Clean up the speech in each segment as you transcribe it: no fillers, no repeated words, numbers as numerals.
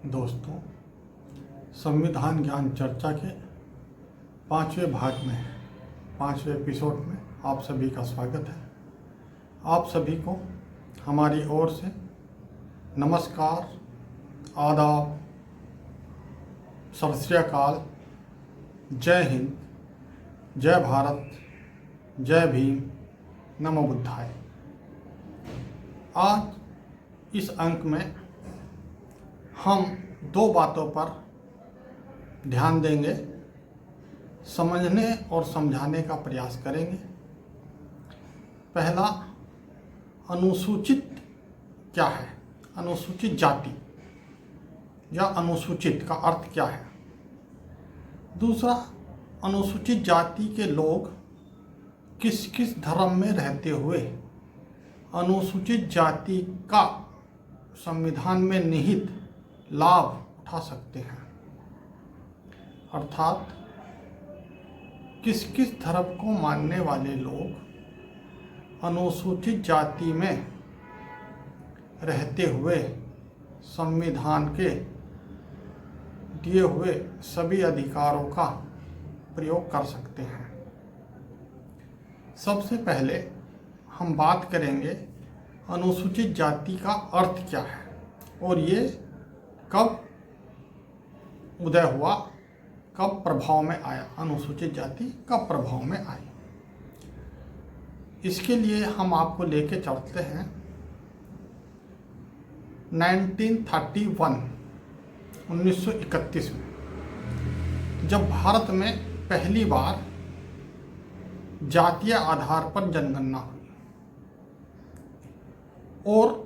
दोस्तों, संविधान ज्ञान चर्चा के 5वें भाग में 5वें एपिसोड में आप सभी का स्वागत है। आप सभी को हमारी ओर से नमस्कार, आदाब, सत श्री अकाल, जय हिंद, जय भारत, जय भीम, नमो बुद्धाय। आज इस अंक में हम दो बातों पर ध्यान देंगे, समझने और समझाने का प्रयास करेंगे। पहला, अनुसूचित क्या है, अनुसूचित जाति या अनुसूचित का अर्थ क्या है। दूसरा, अनुसूचित जाति के लोग किस किस धर्म में रहते हुए अनुसूचित जाति का संविधान में निहित लाभ उठा सकते हैं, अर्थात किस किस धर्म को मानने वाले लोग अनुसूचित जाति में रहते हुए संविधान के दिए हुए सभी अधिकारों का प्रयोग कर सकते हैं। सबसे पहले हम बात करेंगे अनुसूचित जाति का अर्थ क्या है और ये कब उदय हुआ, कब प्रभाव में आया, अनुसूचित जाति कब प्रभाव में आई। इसके लिए हम आपको लेके चलते हैं 1931 में, जब भारत में पहली बार जातीय आधार पर जनगणना हुई और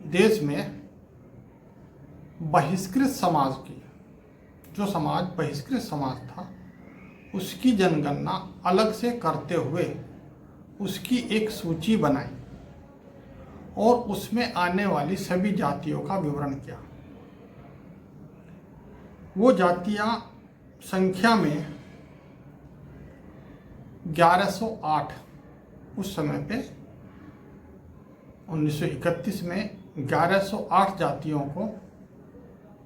देश में बहिष्कृत समाज की, जो समाज बहिष्कृत समाज था, उसकी जनगणना अलग से करते हुए उसकी एक सूची बनाई और उसमें आने वाली सभी जातियों का विवरण किया। वो जातियां संख्या में 1108, उस समय पे 1931 में 1108 जातियों को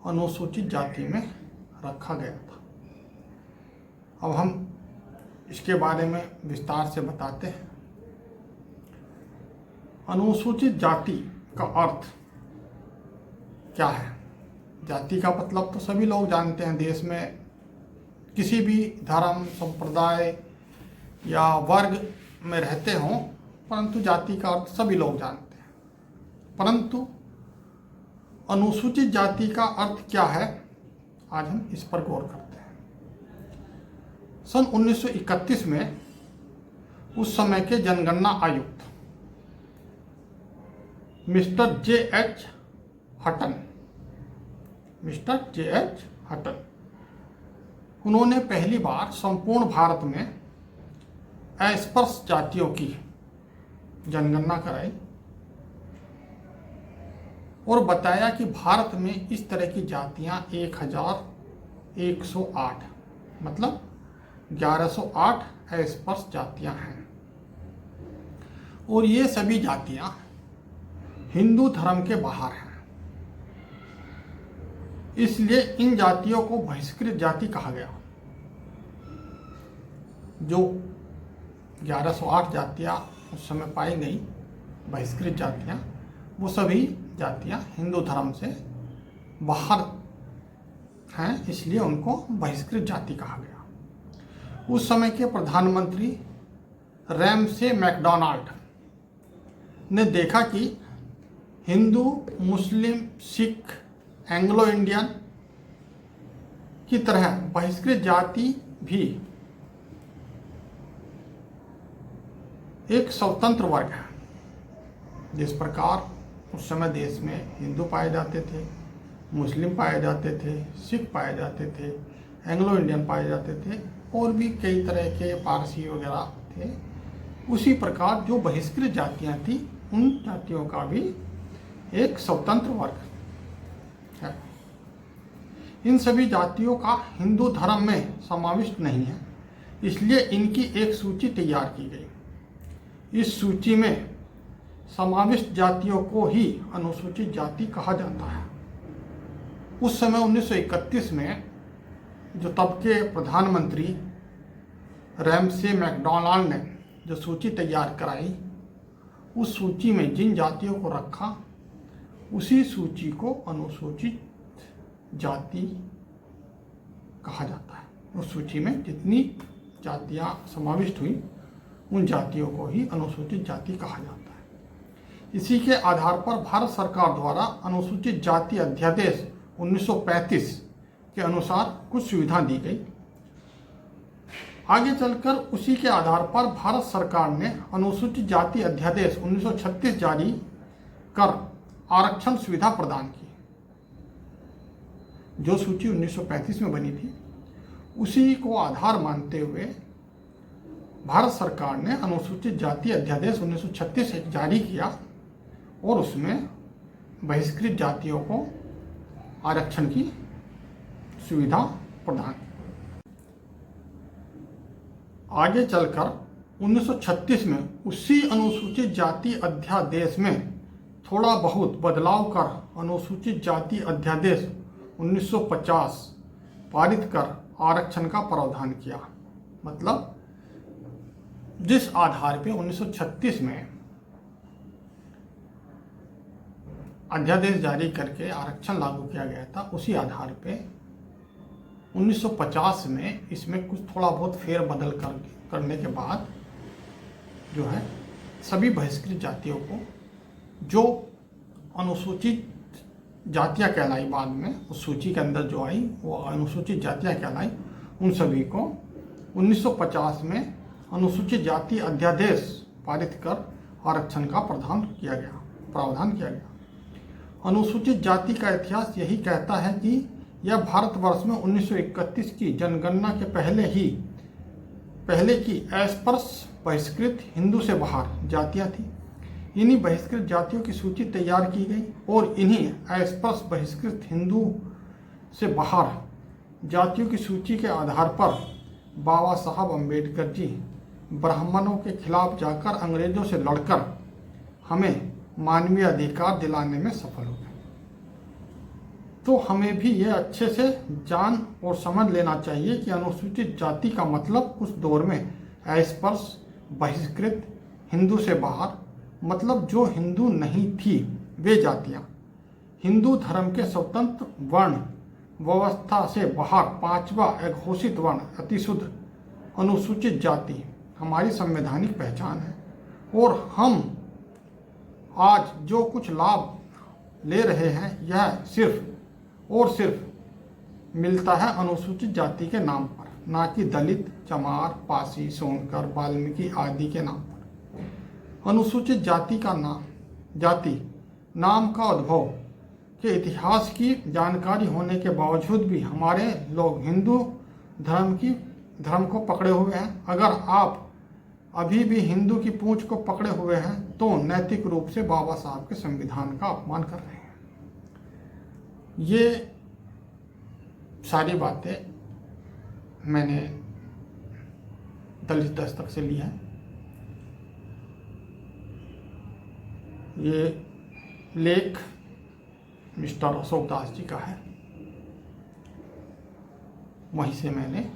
अनुसूचित जाति में रखा गया था। अब हम इसके बारे में विस्तार से बताते हैं। अनुसूचित जाति का अर्थ क्या है। जाति का मतलब तो सभी लोग जानते हैं, देश में किसी भी धर्म, संप्रदाय या वर्ग में रहते हों, परंतु जाति का अर्थ सभी लोग जानते हैं। परंतु अनुसूचित जाति का अर्थ क्या है, आज हम इस पर गौर करते हैं। सन 1931 में उस समय के जनगणना आयुक्त मिस्टर J.H. हटन, उन्होंने पहली बार संपूर्ण भारत में अस्पृश्य जातियों की जनगणना कराई और बताया कि भारत में इस तरह की जातियां 1108, मतलब 1108 अस्पृश्य जातियां हैं और ये सभी जातियां हिंदू धर्म के बाहर हैं। इसलिए इन जातियों को बहिष्कृत जाति कहा गया। जो 1108 जातियां उस समय पाई गई बहिष्कृत जातियां, वो सभी जातियां हिंदू धर्म से बाहर हैं, इसलिए उनको बहिष्कृत जाति कहा गया। उस समय के प्रधानमंत्री रैमसे मैकडॉनल्ड ने देखा कि हिंदू, मुस्लिम, सिख, एंग्लो इंडियन की तरह बहिष्कृत जाति भी एक स्वतंत्र वर्ग है। जिस प्रकार उस समय देश में हिंदू पाए जाते थे, मुस्लिम पाए जाते थे, सिख पाए जाते थे, एंग्लो इंडियन पाए जाते थे और भी कई तरह के पारसी वगैरह थे, उसी प्रकार जो बहिष्कृत जातियां थी, उन जातियों का भी एक स्वतंत्र वर्ग है। इन सभी जातियों का हिंदू धर्म में समाविष्ट नहीं है, इसलिए इनकी एक सूची तैयार की गई। इस सूची में समाविष्ट जातियों को ही अनुसूचित जाति कहा जाता है। उस समय 1931 में जो तब के प्रधानमंत्री रैमसे मैकडॉनल्ड ने जो सूची तैयार कराई, उस सूची में जिन जातियों को रखा उसी सूची को अनुसूचित जाति कहा जाता है। उस सूची में जितनी जातियां समाविष्ट हुई उन जातियों को ही अनुसूचित जाति कहा जाता है। इसी के आधार पर भारत सरकार द्वारा अनुसूचित जाति अध्यादेश 1935 के अनुसार कुछ सुविधा दी गई। आगे चलकर उसी के आधार पर भारत सरकार ने अनुसूचित जाति अध्यादेश 1936 जारी कर आरक्षण सुविधा प्रदान की। जो सूची 1935 में बनी थी उसी को आधार मानते हुए भारत सरकार ने अनुसूचित जाति अध्यादेश 1936 जारी किया और उसमें बहिष्कृत जातियों को आरक्षण की सुविधा प्रदान की। आगे चलकर 1936 में उसी अनुसूचित जाति अध्यादेश में थोड़ा बहुत बदलाव कर अनुसूचित जाति अध्यादेश 1950 पारित कर आरक्षण का प्रावधान किया। मतलब जिस आधार पे 1936 में अध्यादेश जारी करके आरक्षण लागू किया गया था, उसी आधार पे 1950 में इसमें कुछ थोड़ा बहुत फेर बदल करने के बाद जो है सभी बहिष्कृत जातियों को जो अनुसूचित जातियां कहलाई, बाद में उस सूची के अंदर जो आई वो अनुसूचित जातियां कहलाई, उन सभी को 1950 में अनुसूचित जाति अध्यादेश पारित कर आरक्षण का प्रावधान किया गया। अनुसूचित जाति का इतिहास यही कहता है कि यह भारतवर्ष में 1931 की जनगणना के पहले की अस्पृश्य बहिष्कृत हिंदू से बाहर जातियां थी। इन्हीं बहिष्कृत जातियों की सूची तैयार की गई और इन्हीं अस्पृश्य बहिष्कृत हिंदू से बाहर जातियों की सूची के आधार पर बाबा साहब अम्बेडकर जी ब्राह्मणों के खिलाफ जाकर अंग्रेजों से लड़कर हमें मानवीय अधिकार दिलाने में सफल हो गए। तो हमें भी ये अच्छे से जान और समझ लेना चाहिए कि अनुसूचित जाति का मतलब उस दौर में अस्पृश्य बहिष्कृत हिंदू से बाहर, मतलब जो हिंदू नहीं थी वे जातियां हिंदू धर्म के स्वतंत्र वर्ण व्यवस्था से बाहर पांचवा अघोषित वर्ण अतिशुद्ध अनुसूचित जाति हमारी संवैधानिक पहचान है और हम आज जो कुछ लाभ ले रहे हैं यह सिर्फ और सिर्फ मिलता है अनुसूचित जाति के नाम पर, ना कि दलित, चमार, पासी, सोनकर, वाल्मीकि आदि के नाम पर। अनुसूचित जाति नाम का उद्भव के इतिहास की जानकारी होने के बावजूद भी हमारे लोग हिंदू धर्म को पकड़े हुए हैं। अगर आप अभी भी हिंदू की पूंछ को पकड़े हुए हैं तो नैतिक रूप से बाबा साहब के संविधान का अपमान कर रहे हैं। ये सारी बातें मैंने दलित दस्तक से ली है। ये लेख मिस्टर अशोक दास जी का है, वहीं से मैंने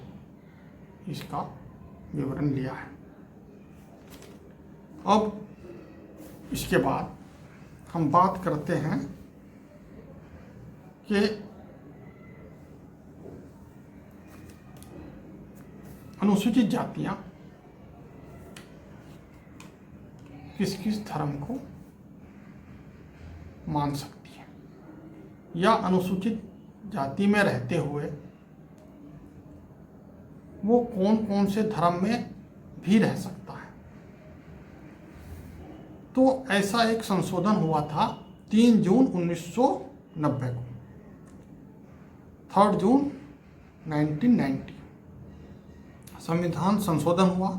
इसका विवरण लिया है। अब इसके बाद हम बात करते हैं कि अनुसूचित जातियां किस किस धर्म को मान सकती हैं या अनुसूचित जाति में रहते हुए वो कौन कौन से धर्म में भी रह सकता है। तो ऐसा एक संशोधन हुआ था 3 जून 1990 को, 3 जून 1990 संविधान संशोधन हुआ।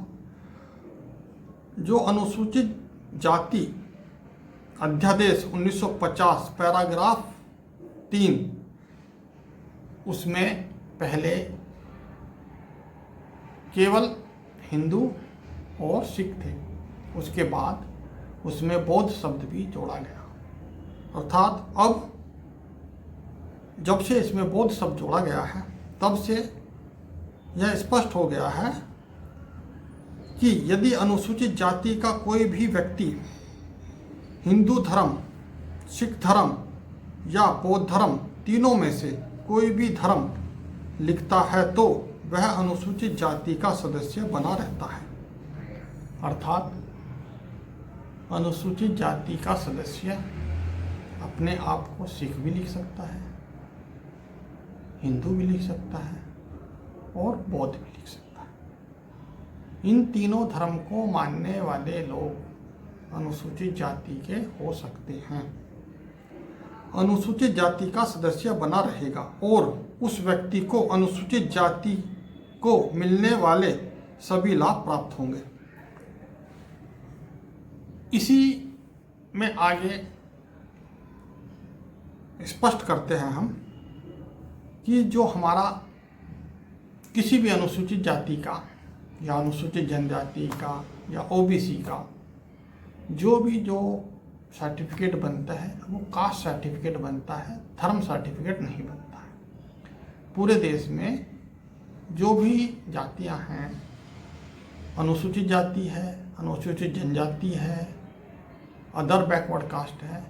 जो अनुसूचित जाति अध्यादेश 1950 पैराग्राफ 3, उसमें पहले केवल हिंदू और सिख थे। उसके बाद उसमें बौद्ध शब्द भी जोड़ा गया। अर्थात अब जब से इसमें बौद्ध शब्द जोड़ा गया है तब से यह स्पष्ट हो गया है कि यदि अनुसूचित जाति का कोई भी व्यक्ति हिंदू धर्म, सिख धर्म या बौद्ध धर्म तीनों में से कोई भी धर्म लिखता है तो वह अनुसूचित जाति का सदस्य बना रहता है। अर्थात अनुसूचित जाति का सदस्य अपने आप को सिख भी लिख सकता है, हिंदू भी लिख सकता है और बौद्ध भी लिख सकता है। इन तीनों धर्म को मानने वाले लोग अनुसूचित जाति के हो सकते हैं। अनुसूचित जाति का सदस्य बना रहेगा और उस व्यक्ति को अनुसूचित जाति को मिलने वाले सभी लाभ प्राप्त होंगे। इसी में आगे स्पष्ट करते हैं हम कि जो हमारा किसी भी अनुसूचित जाति का या अनुसूचित जनजाति का या ओबीसी का जो सर्टिफिकेट बनता है वो कास्ट सर्टिफिकेट बनता है, धर्म सर्टिफिकेट नहीं बनता है। पूरे देश में जो भी जातियां हैं, अनुसूचित जाति है, अनुसूचित जनजाति है, अदर बैकवर्ड कास्ट है,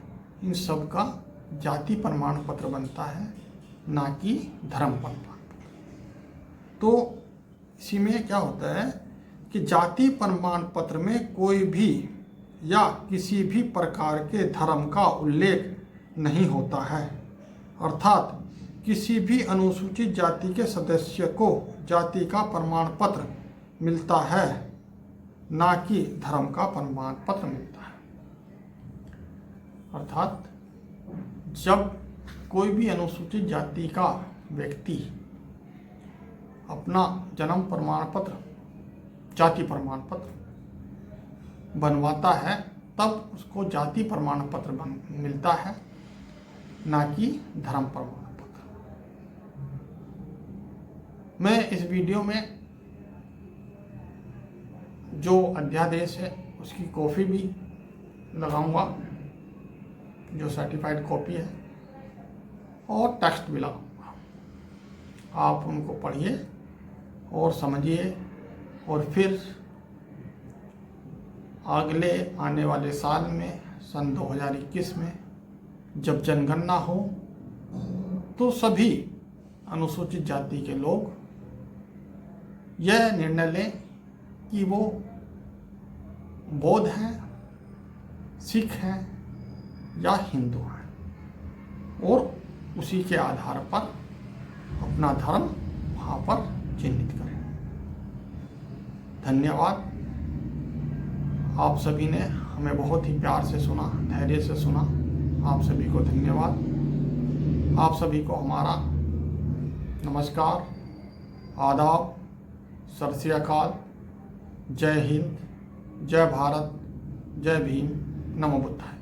इन सब का जाति प्रमाण पत्र बनता है, ना कि धर्म प्रमाण पत्र। तो इसी में क्या होता है कि जाति प्रमाण पत्र में कोई भी या किसी भी प्रकार के धर्म का उल्लेख नहीं होता है। अर्थात किसी भी अनुसूचित जाति के सदस्य को जाति का प्रमाण पत्र मिलता है, ना कि धर्म का प्रमाण पत्र मिलता है। अर्थात जब कोई भी अनुसूचित जाति का व्यक्ति अपना जन्म प्रमाण पत्र, जाति प्रमाण पत्र बनवाता है तब उसको जाति प्रमाण पत्र मिलता है, ना कि धर्म प्रमाण पत्र। मैं इस वीडियो में जो अध्यादेश है उसकी कॉपी भी लगाऊंगा, जो सर्टिफाइड कॉपी है, और टेक्स्ट भी लगाऊंगा। आप उनको पढ़िए और समझिए और फिर अगले आने वाले साल में सन 2021 में जब जनगणना हो तो सभी अनुसूचित जाति के लोग यह निर्णय लें कि वो बौद्ध हैं, सिख हैं या हिंदू हैं और उसी के आधार पर अपना धर्म वहाँ पर चिन्हित करें। धन्यवाद। आप सभी ने हमें बहुत ही प्यार से सुना, धैर्य से सुना। आप सभी को धन्यवाद। आप सभी को हमारा नमस्कार, आदाब, सत श्री अकाल, जय हिंद, जय भारत, जय भीम, नमो बुद्धाय।